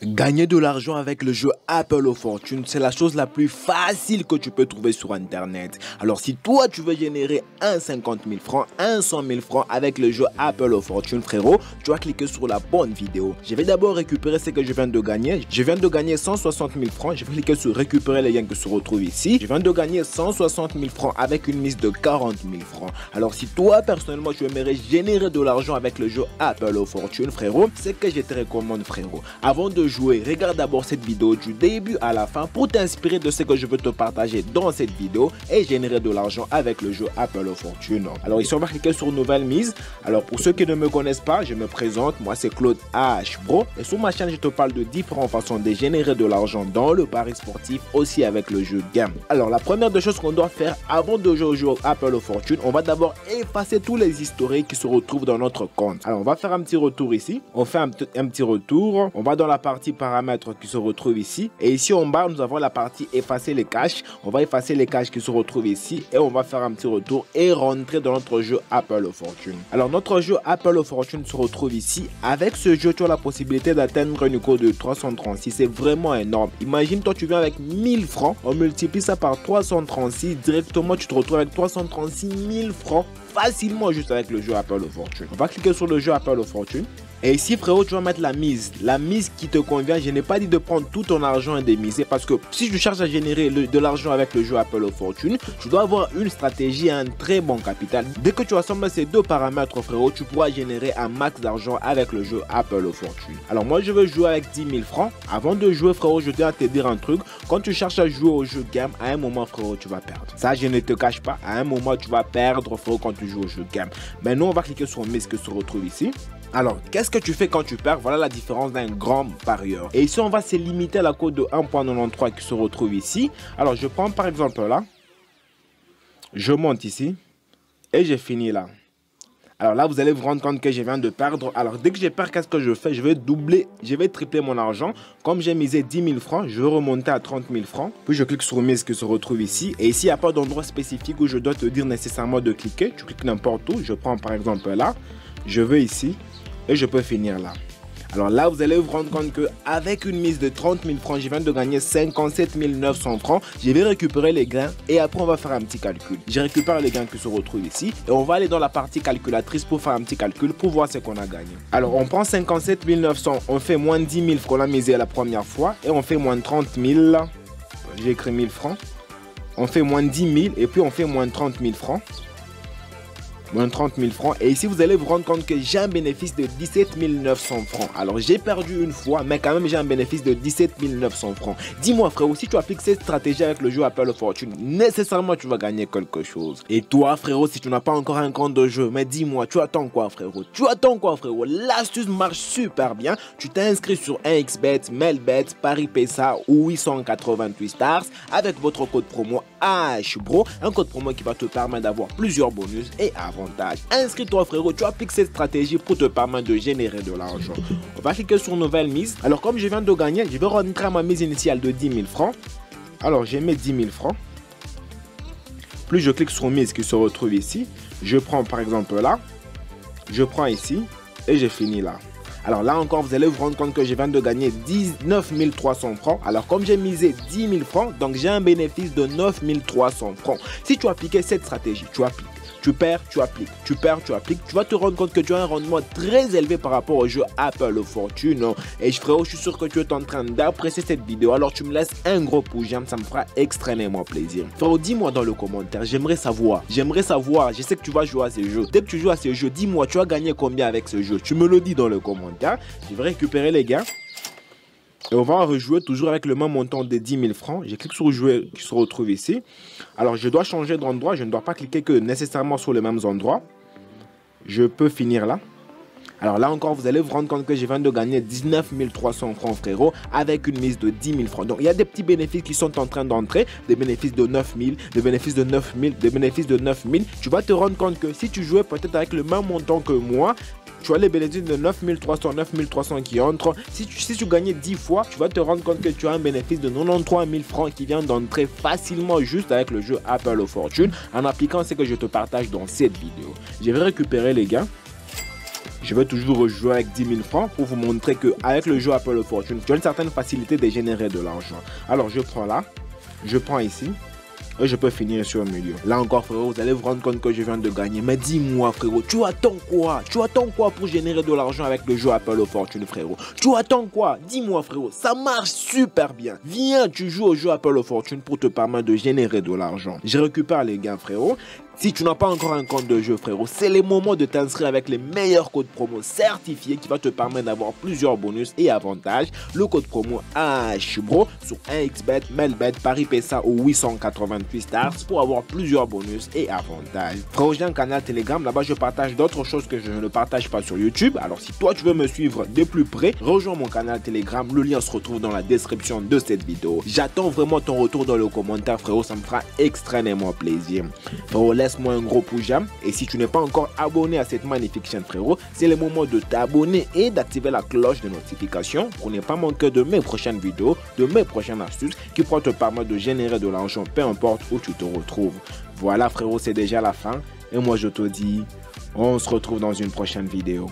Gagner de l'argent avec le jeu Apple of Fortune, c'est la chose la plus facile que tu peux trouver sur internet. Alors si toi tu veux générer un 50 000 francs, un 100 000 francs avec le jeu Apple of Fortune, frérot, tu vas cliquer sur la bonne vidéo. Je vais d'abord récupérer ce que je viens de gagner. Je viens de gagner 160 000 francs. Je vais cliquer sur récupérer les gains qui se retrouvent ici. Je viens de gagner 160 000 francs avec une mise de 40 000 francs. Alors si toi personnellement tu aimerais générer de l'argent avec le jeu Apple of Fortune, frérot, c'est que je te recommande, frérot. Avant de jouer, regarde d'abord cette vidéo du début à la fin pour t'inspirer de ce que je veux te partager dans cette vidéo et générer de l'argent avec le jeu Apple of Fortune. Alors ici on va cliquer sur nouvelle mise. Alors pour ceux qui ne me connaissent pas, je me présente, moi c'est Claude AH Bro et sur ma chaîne je te parle de différentes façons de générer de l'argent dans le pari sportif, aussi avec le jeu game. Alors la première des choses qu'on doit faire avant de jouer au jeu Apple of Fortune, on va d'abord effacer tous les historiques qui se retrouvent dans notre compte. Alors on va faire un petit retour ici, on fait un petit retour, on va dans la partie paramètres qui se retrouve ici et ici en bas nous avons la partie effacer les caches. On va effacer les caches qui se retrouvent ici et on va faire un petit retour et rentrer dans notre jeu Apple of Fortune. Alors notre jeu Apple of Fortune se retrouve ici. Avec ce jeu tu as la possibilité d'atteindre une cote de 336, c'est vraiment énorme. Imagine toi tu viens avec 1000 francs, on multiplie ça par 336, directement tu te retrouves avec 336 000 francs facilement juste avec le jeu Apple of Fortune. On va cliquer sur le jeu Apple of Fortune. Et ici frérot tu vas mettre la mise qui te convient. Je n'ai pas dit de prendre tout ton argent et de miser parce que si tu cherches à générer de l'argent avec le jeu Apple of Fortune, tu dois avoir une stratégie et un très bon capital. Dès que tu assembles ces deux paramètres frérot, tu pourras générer un max d'argent avec le jeu Apple of Fortune. Alors moi je veux jouer avec 10 000 francs. Avant de jouer frérot, je tiens à te dire un truc. Quand tu cherches à jouer au jeu game, à un moment frérot tu vas perdre. Ça je ne te cache pas, à un moment tu vas perdre frérot quand tu joues au jeu game. Maintenant on va cliquer sur mise qui se retrouve ici. Alors, qu'est-ce que tu fais quand tu perds? Voilà la différence d'un grand parieur. Et ici, on va se limiter à la cote de 1.93 qui se retrouve ici. Alors, je prends par exemple là. Je monte ici. Et je finis là. Alors là, vous allez vous rendre compte que je viens de perdre. Alors, dès que je perds, qu'est-ce que je fais? Je vais doubler, je vais tripler mon argent. Comme j'ai misé 10 000 francs, je vais remonter à 30 000 francs. Puis, je clique sur mise qui se retrouve ici. Et ici, il n'y a pas d'endroit spécifique où je dois te dire nécessairement de cliquer. Tu cliques n'importe où. Je prends par exemple là. Je vais ici. Et je peux finir là. Alors là, vous allez vous rendre compte qu'avec une mise de 30 000 francs, je viens de gagner 57 900 francs. Je vais récupérer les gains et après, on va faire un petit calcul. Je récupère les gains qui se retrouvent ici et on va aller dans la partie calculatrice pour faire un petit calcul pour voir ce qu'on a gagné. Alors, on prend 57 900, on fait moins 10 000 qu'on a misé la première fois et on fait moins 30 000. J'ai écrit 1000 francs. On fait moins 10 000 et puis on fait moins 30 000 francs. Moins 30 000 francs. Et ici, vous allez vous rendre compte que j'ai un bénéfice de 17 900 francs. Alors, j'ai perdu une fois, mais quand même, j'ai un bénéfice de 17 900 francs. Dis-moi, frérot, si tu appliques cette stratégie avec le jeu Apple of Fortune, nécessairement, tu vas gagner quelque chose. Et toi, frérot, si tu n'as pas encore un compte de jeu, mais dis-moi, tu attends quoi, frérot? Tu attends quoi, frérot? L'astuce marche super bien. Tu t'es inscrit sur 1xBet, Melbet, Paris Pesa ou 888 Stars avec votre code promo AHBRO. Un code promo qui va te permettre d'avoir plusieurs bonus et avantages. Inscris-toi frérot, tu appliques cette stratégie pour te permettre de générer de l'argent. On va cliquer sur nouvelle mise. Alors comme je viens de gagner, je vais rentrer à ma mise initiale de 10 000 francs. Alors j'ai mis 10 000 francs. Plus je clique sur mise qui se retrouve ici. Je prends par exemple là. Je prends ici et je finis là. Alors là encore, vous allez vous rendre compte que je viens de gagner 19 300 francs. Alors comme j'ai misé 10 000 francs, donc j'ai un bénéfice de 9 300 francs. Si tu appliquais cette stratégie, tu appliques. Tu perds, tu appliques, tu perds, tu appliques. Tu vas te rendre compte que tu as un rendement très élevé par rapport au jeu Apple of Fortune. Et frérot, je suis sûr que tu es en train d'apprécier cette vidéo. Alors tu me laisses un gros pouce j'aime, ça me fera extrêmement plaisir. Frérot, dis-moi dans le commentaire, j'aimerais savoir, je sais que tu vas jouer à ce jeu. Dès que tu joues à ce jeu, dis-moi, tu as gagné combien avec ce jeu? Tu me le dis dans le commentaire. Je vais récupérer les gains. Et on va en rejouer toujours avec le même montant de 10 000 francs. Je clique sur jouer qui se retrouve ici. Alors je dois changer d'endroit. Je ne dois pas cliquer que nécessairement sur les mêmes endroits. Je peux finir là. Alors là encore, vous allez vous rendre compte que je viens de gagner 19 300 francs frérot avec une mise de 10 000 francs. Donc il y a des petits bénéfices qui sont en train d'entrer. Des bénéfices de 9 000, des bénéfices de 9 000, des bénéfices de 9 000. Tu vas te rendre compte que si tu jouais peut-être avec le même montant que moi, tu as les bénéfices de 9 300 qui entrent. Si tu gagnais 10 fois, tu vas te rendre compte que tu as un bénéfice de 93 000 francs qui vient d'entrer facilement juste avec le jeu Apple of Fortune en appliquant ce que je te partage dans cette vidéo. Je vais récupérer les gains. Je vais toujours jouer avec 10 000 francs pour vous montrer qu'avec le jeu Apple of Fortune, tu as une certaine facilité de générer de l'argent. Alors je prends là, je prends ici. Et je peux finir sur le milieu. Là encore frérot, vous allez vous rendre compte que je viens de gagner. Mais dis-moi frérot, tu attends quoi? Tu attends quoi pour générer de l'argent avec le jeu Apple of Fortune frérot? Tu attends quoi? Dis-moi frérot, ça marche super bien. Viens, tu joues au jeu Apple of Fortune pour te permettre de générer de l'argent. Je récupère les gains frérot. Si tu n'as pas encore un compte de jeu frérot, c'est le moment de t'inscrire avec les meilleurs codes promo certifiés qui va te permettre d'avoir plusieurs bonus et avantages. Le code promo HBRO sur 1xBet, Melbet, Paris PSA ou 888 Stars pour avoir plusieurs bonus et avantages. Frérot, j'ai un canal Telegram, là-bas je partage d'autres choses que je ne partage pas sur YouTube. Alors si toi tu veux me suivre de plus près, rejoins mon canal Telegram, le lien se retrouve dans la description de cette vidéo. J'attends vraiment ton retour dans le commentaire frérot, ça me fera extrêmement plaisir. Frérot, laisse-moi un gros pouce j'aime et si tu n'es pas encore abonné à cette magnifique chaîne frérot, c'est le moment de t'abonner et d'activer la cloche de notification pour ne pas manquer de mes prochaines vidéos, de mes prochaines astuces qui pourront te permettre de générer de l'argent peu importe où tu te retrouves. Voilà frérot, c'est déjà la fin et moi je te dis, on se retrouve dans une prochaine vidéo.